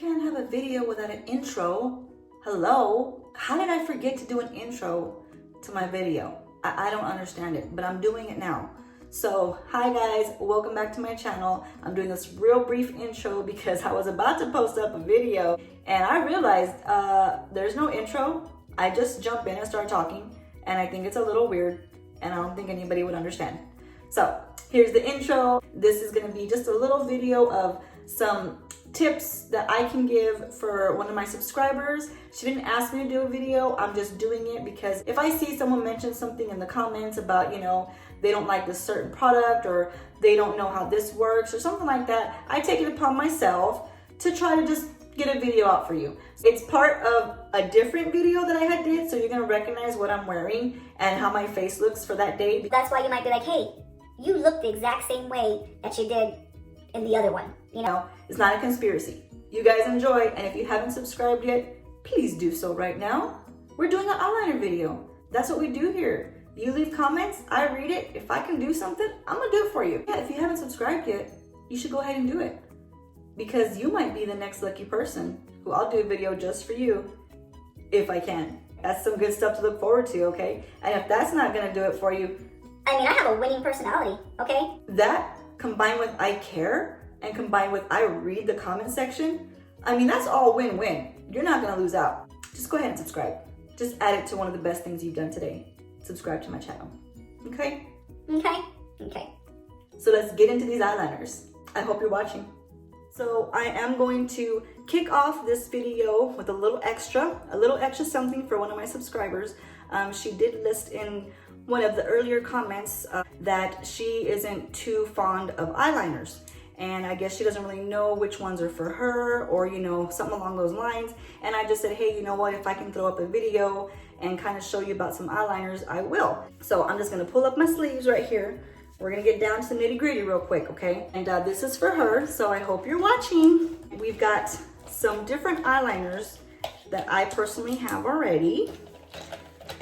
can't have a video without an intro. Hello? How did I forget to do an intro to my video? I don't understand it, but I'm doing it now. So, hi guys, welcome back to my channel. I'm doing this real brief intro because I was about to post up a video and I realized there's no intro. I just jump in and start talking and I think it's a little weird and I don't think anybody would understand. So, here's the intro. This is gonna be just a little video of some tips that I can give for one of my subscribers. She didn't ask me to do a video, I'm just doing it because if I see someone mention something in the comments about, they don't like this certain product or they don't know how this works or something like that, I take it upon myself to try to just get a video out for you. It's part of a different video that I had did, so you're gonna recognize what I'm wearing and how my face looks for that day. That's why you might be like, hey, you look the exact same way that you did in the other one. It's not a conspiracy. You guys enjoy, and if you haven't subscribed yet, please do so right now. We're doing an eyeliner video. That's what we do here. You leave comments, I read it. If I can do something, I'm gonna do it for you. Yeah, if you haven't subscribed yet, you should go ahead and do it. Because you might be the next lucky person who I'll do a video just for you, if I can. That's some good stuff to look forward to, okay? And if that's not gonna do it for you, I have a winning personality, okay? That combined with I care and combined with I read the comment section, that's all win-win. You're not gonna lose out. Just go ahead and subscribe. Just add it to one of the best things you've done today. Subscribe to my channel, okay? Okay. So let's get into these eyeliners. I hope you're watching. So I am going to kick off this video with a little extra something for one of my subscribers. She did list in one of the earlier comments that she isn't too fond of eyeliners. And I guess she doesn't really know which ones are for her or, something along those lines. And I just said, hey, you know what? If I can throw up a video and kind of show you about some eyeliners, I will. So I'm just gonna pull up my sleeves right here. We're gonna get down to the nitty gritty real quick, okay? And this is for her, so I hope you're watching. We've got some different eyeliners that I personally have already.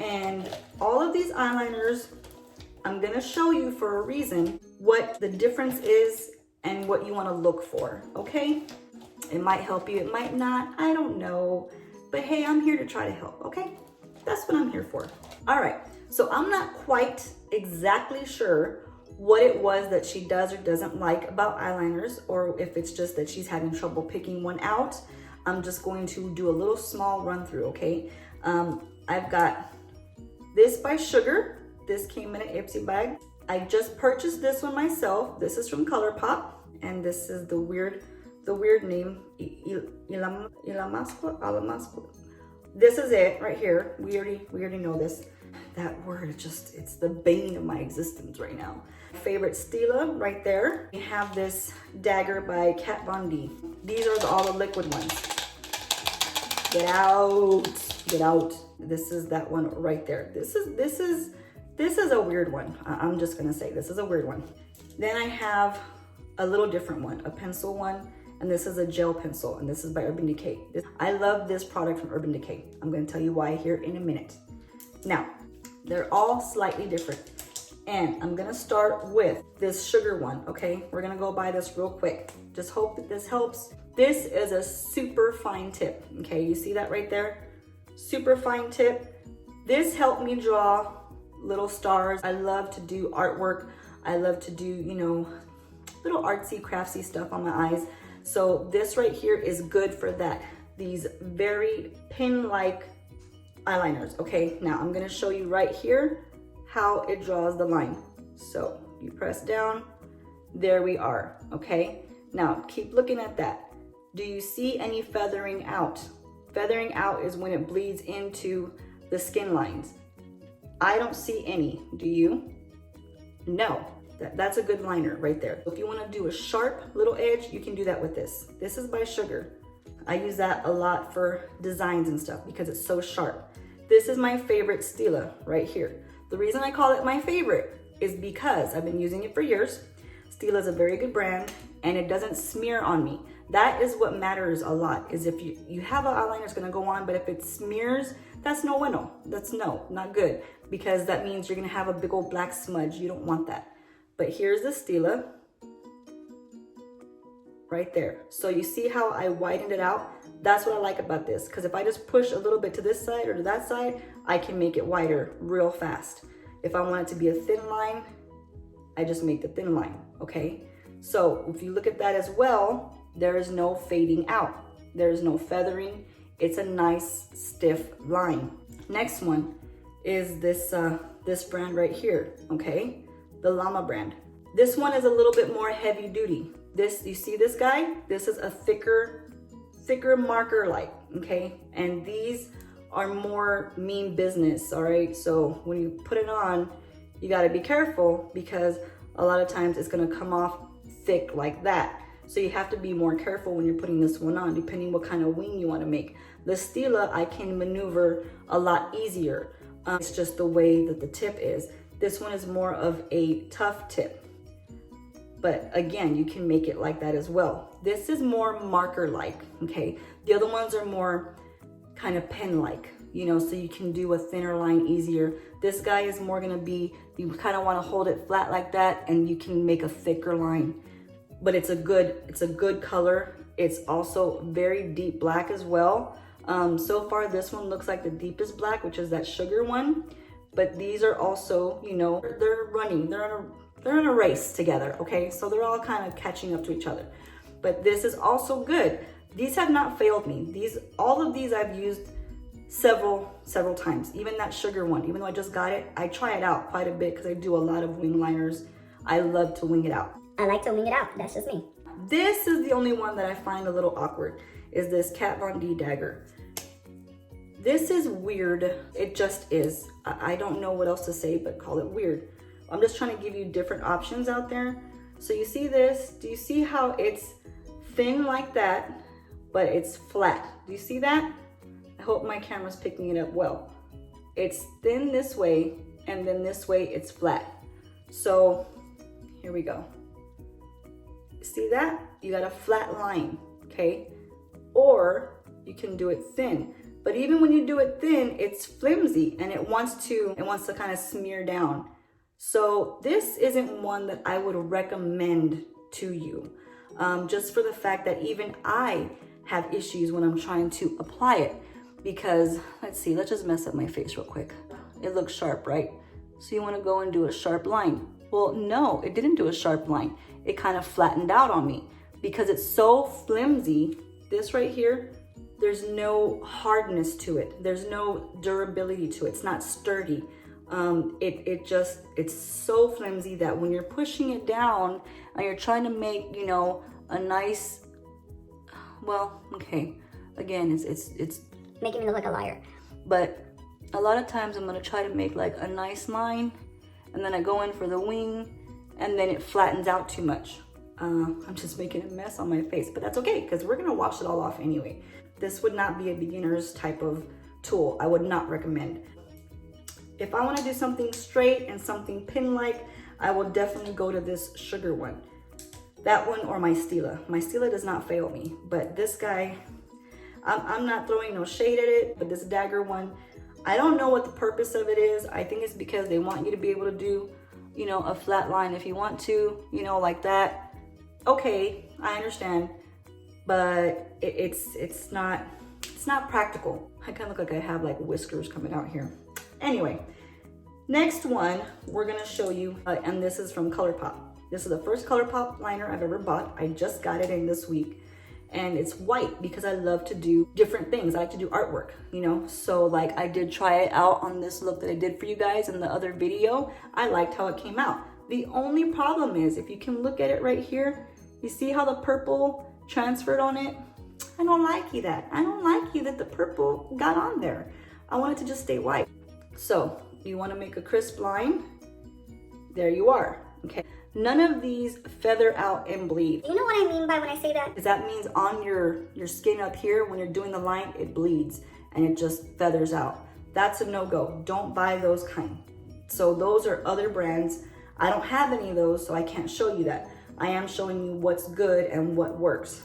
And all of these eyeliners, I'm gonna show you for a reason what the difference is and what you wanna look for, okay? It might help you, it might not, I don't know. But hey, I'm here to try to help, okay? That's what I'm here for. All right, so I'm not quite exactly sure what it was that she does or doesn't like about eyeliners, or if it's just that she's having trouble picking one out. I'm just going to do a little small run through, okay? I've got this by Sugar. This came in an Ipsy bag. I just purchased this one myself. This is from Colourpop, and this is the weird name, Ilamasco. This is it right here. We already know this. That word, it's the bane of my existence right now. Favorite Stila right there. We have this dagger by Kat Von D. These are all the liquid ones. Get out. This is that one right there. This is a weird one. I'm just gonna say this is a weird one. Then I have a little different one, a pencil one, and this is a gel pencil, and this is by Urban Decay. I love this product from Urban Decay. I'm gonna tell you why here in a minute. Now, they're all slightly different. And I'm gonna start with this Sugar one, okay? We're gonna go by this real quick. Just hope that this helps. This is a super fine tip, okay? You see that right there? Super fine tip. This helped me draw little stars. I love to do artwork. I love to do, little artsy, craftsy stuff on my eyes. So this right here is good for that. These very pin-like eyeliners, okay? Now I'm gonna show you right here how it draws the line. So you press down, there we are, okay? Now keep looking at that. Do you see any feathering out? Feathering out is when it bleeds into the skin lines. I don't see any, do you? No, that's a good liner right there. If you wanna do a sharp little edge, you can do that with this. This is by Sugar. I use that a lot for designs and stuff because it's so sharp. This is my favorite Stila right here. The reason I call it my favorite is because I've been using it for years. Stila is a very good brand and it doesn't smear on me. That is what matters a lot, is if you have an eyeliner, it's gonna go on, but if it smears, that's no bueno. That's not good, because that means you're gonna have a big old black smudge. You don't want that. But here's the Stila. right there. So you see how I widened it out? That's what I like about this, because if I just push a little bit to this side or to that side, I can make it wider real fast. If I want it to be a thin line, I just make the thin line, okay? So if you look at that as well, there is no fading out. There is no feathering. It's a nice stiff line. Next one is this brand right here, okay? The Llama brand. This one is a little bit more heavy duty. This, you see this guy? This is a thicker marker light, okay? And these are more mean business, all right? So when you put it on, you gotta be careful because a lot of times it's gonna come off thick like that. So you have to be more careful when you're putting this one on, depending what kind of wing you wanna make. The Stila, I can maneuver a lot easier. It's just the way that the tip is. This one is more of a tough tip. But again, you can make it like that as well. This is more marker-like, okay? The other ones are more kind of pen-like, you know, so you can do a thinner line easier. This guy is more gonna be, you kind of wanna hold it flat like that and you can make a thicker line. But it's a good color. It's also very deep black as well. So far, this one looks like the deepest black, which is that sugar one. But these are also, you know, they're running, they're in a race together, okay? So they're all kind of catching up to each other. But this is also good. These have not failed me. All of these I've used several times. Even that sugar one, even though I just got it, I try it out quite a bit because I do a lot of wing liners. I love to wing it out. I like to wing it out, that's just me. This is the only one that I find a little awkward, is this Kat Von D dagger. This is weird, it just is. I don't know what else to say but call it weird. I'm just trying to give you different options out there. So you see this, do you see how it's thin like that, but it's flat? Do you see that? I hope my camera's picking it up well. It's thin this way, and then this way it's flat. So here we go. See that? You got a flat line, okay? Or you can do it thin. But even when you do it thin, it's flimsy and it wants to kind of smear down. So this isn't one that I would recommend to you, just for the fact that even I have issues when I'm trying to apply it. Because, let's just mess up my face real quick. It looks sharp, right? So you want to go and do a sharp line. Well, no, it didn't do a sharp line. It kind of flattened out on me because it's so flimsy. This right here, there's no hardness to it. There's no durability to it. It's not sturdy. It's so flimsy that when you're pushing it down and you're trying to make, you know, a nice, well, okay, again, it's making me look like a liar. But a lot of times I'm gonna try to make like a nice line and then I go in for the wing and then it flattens out too much. I'm just making a mess on my face, but that's okay because we're gonna wash it all off anyway. This would not be a beginner's type of tool. I would not recommend. If I wanna do something straight and something pin-like, I will definitely go to this sugar one. That one or my Stila. My Stila does not fail me, but this guy, I'm not throwing no shade at it, but this dagger one, I don't know what the purpose of it is. I think it's because they want you to be able to do, you know, a flat line if you want to, you know, like that. Okay, I understand, but it's not practical. I kind of look like I have like whiskers coming out here. Anyway, next one we're gonna show you, and this is from Colourpop. This is the first Colourpop liner I've ever bought. I just got it in this week. And it's white because I love to do different things. I like to do artwork, you know? So like I did try it out on this look that I did for you guys in the other video. I liked how it came out. The only problem is if you can look at it right here, you see how the purple transferred on it? I don't like that. I don't like that the purple got on there. I want it to just stay white. So you wanna make a crisp line. There you are, okay? None of these feather out and bleed. You know what I mean by when I say that? Because that means on your skin up here, when you're doing the line, it bleeds and it just feathers out. That's a no-go. Don't buy those kind. So those are other brands. I don't have any of those, so I can't show you that. I am showing you what's good and what works.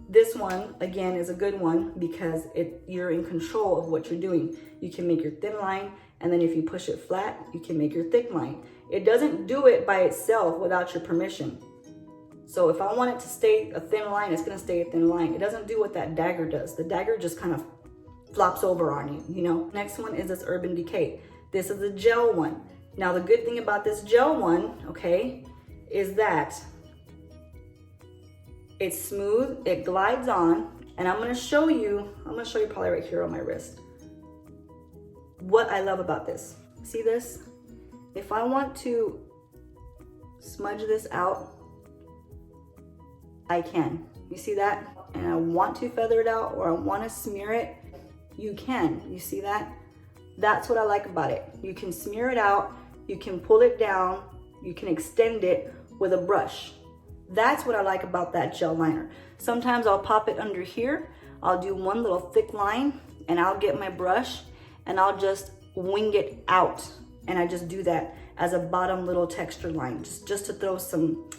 This one, again, is a good one because you're in control of what you're doing. You can make your thin line, and then if you push it flat, you can make your thick line. It doesn't do it by itself without your permission. So if I want it to stay a thin line, it's gonna stay a thin line. It doesn't do what that dagger does. The dagger just kind of flops over on you, you know? Next one is this Urban Decay. This is a gel one. Now the good thing about this gel one, okay, is that it's smooth, it glides on, and I'm gonna show you probably right here on my wrist, what I love about this. See this? If I want to smudge this out, I can. You see that? And I want to feather it out or I want to smear it, you can. You see that? That's what I like about it. You can smear it out, you can pull it down, you can extend it with a brush. That's what I like about that gel liner. Sometimes I'll pop it under here, I'll do one little thick line, and I'll get my brush and I'll just wing it out. And I just do that as a bottom little texture line, just to throw some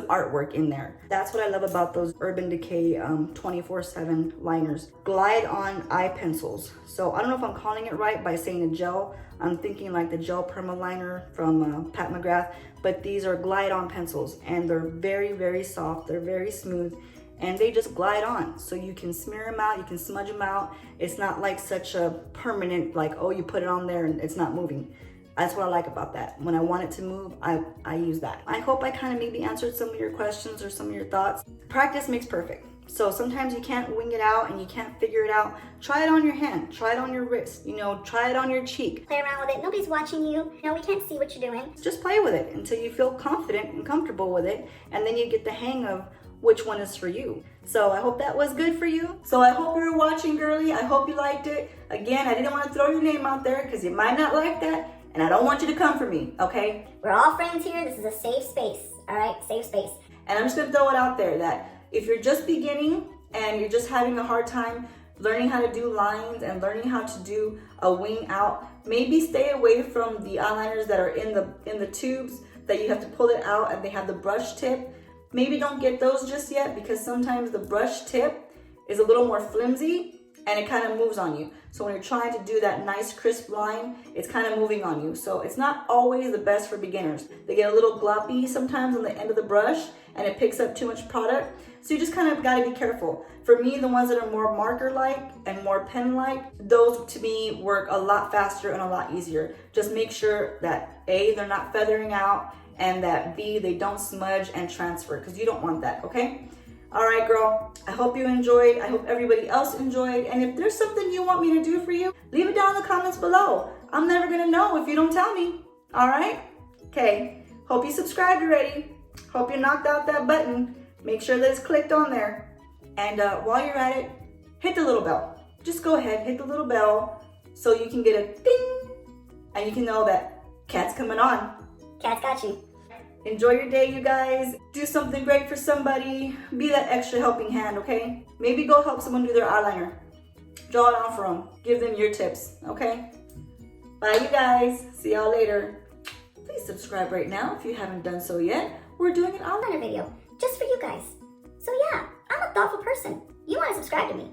artwork in there. That's what I love about those Urban Decay 24/7 liners. Glide on eye pencils. So I don't know if I'm calling it right by saying a gel. I'm thinking like the gel perma liner from Pat McGrath, but these are glide on pencils and they're very, very soft. They're very smooth and they just glide on. So you can smear them out, you can smudge them out. It's not like such a permanent, like, oh, you put it on there and it's not moving. That's what I like about that. When I want it to move, I use that. I hope I kind of maybe answered some of your questions or some of your thoughts. Practice makes perfect. So sometimes you can't wing it out and you can't figure it out. Try it on your hand, try it on your wrist, you know, try it on your cheek. Play around with it. Nobody's watching you. You know, we can't see what you're doing. Just play with it until you feel confident and comfortable with it. And then you get the hang of which one is for you. So I hope that was good for you. So I hope you were watching, girly. I hope you liked it. Again, I didn't want to throw your name out there because you might not like that. And I don't want you to come for me, okay? We're all friends here. This is a safe space, all right? Safe space. And I'm just gonna throw it out there that if you're just beginning and you're just having a hard time learning how to do lines and learning how to do a wing out, maybe stay away from the eyeliners that are in the tubes that you have to pull it out and they have the brush tip. Maybe don't get those just yet because sometimes the brush tip is a little more flimsy and it kind of moves on you. So when you're trying to do that nice crisp line, it's kind of moving on you. So it's not always the best for beginners. They get a little gloppy sometimes on the end of the brush and it picks up too much product. So you just kind of gotta be careful. For me, the ones that are more marker-like and more pen-like, those to me work a lot faster and a lot easier. Just make sure that A, they're not feathering out, and that B, they don't smudge and transfer because you don't want that, okay? All right, girl, I hope you enjoyed. I hope everybody else enjoyed. And if there's something you want me to do for you, leave it down in the comments below. I'm never gonna know if you don't tell me, all right? Okay, hope you subscribed already. Hope you knocked out that button. Make sure that it's clicked on there. And while you're at it, hit the little bell. Just go ahead, hit the little bell so you can get a ding and you can know that Cat's coming on. Cat's got you. Enjoy your day, you guys. Do something great for somebody. Be that extra helping hand, okay? Maybe go help someone do their eyeliner. Draw it on for them. Give them your tips, okay? Bye, you guys. See y'all later. Please subscribe right now if you haven't done so yet. We're doing an eyeliner Video just for you guys. So yeah, I'm a thoughtful person. You want to subscribe to me.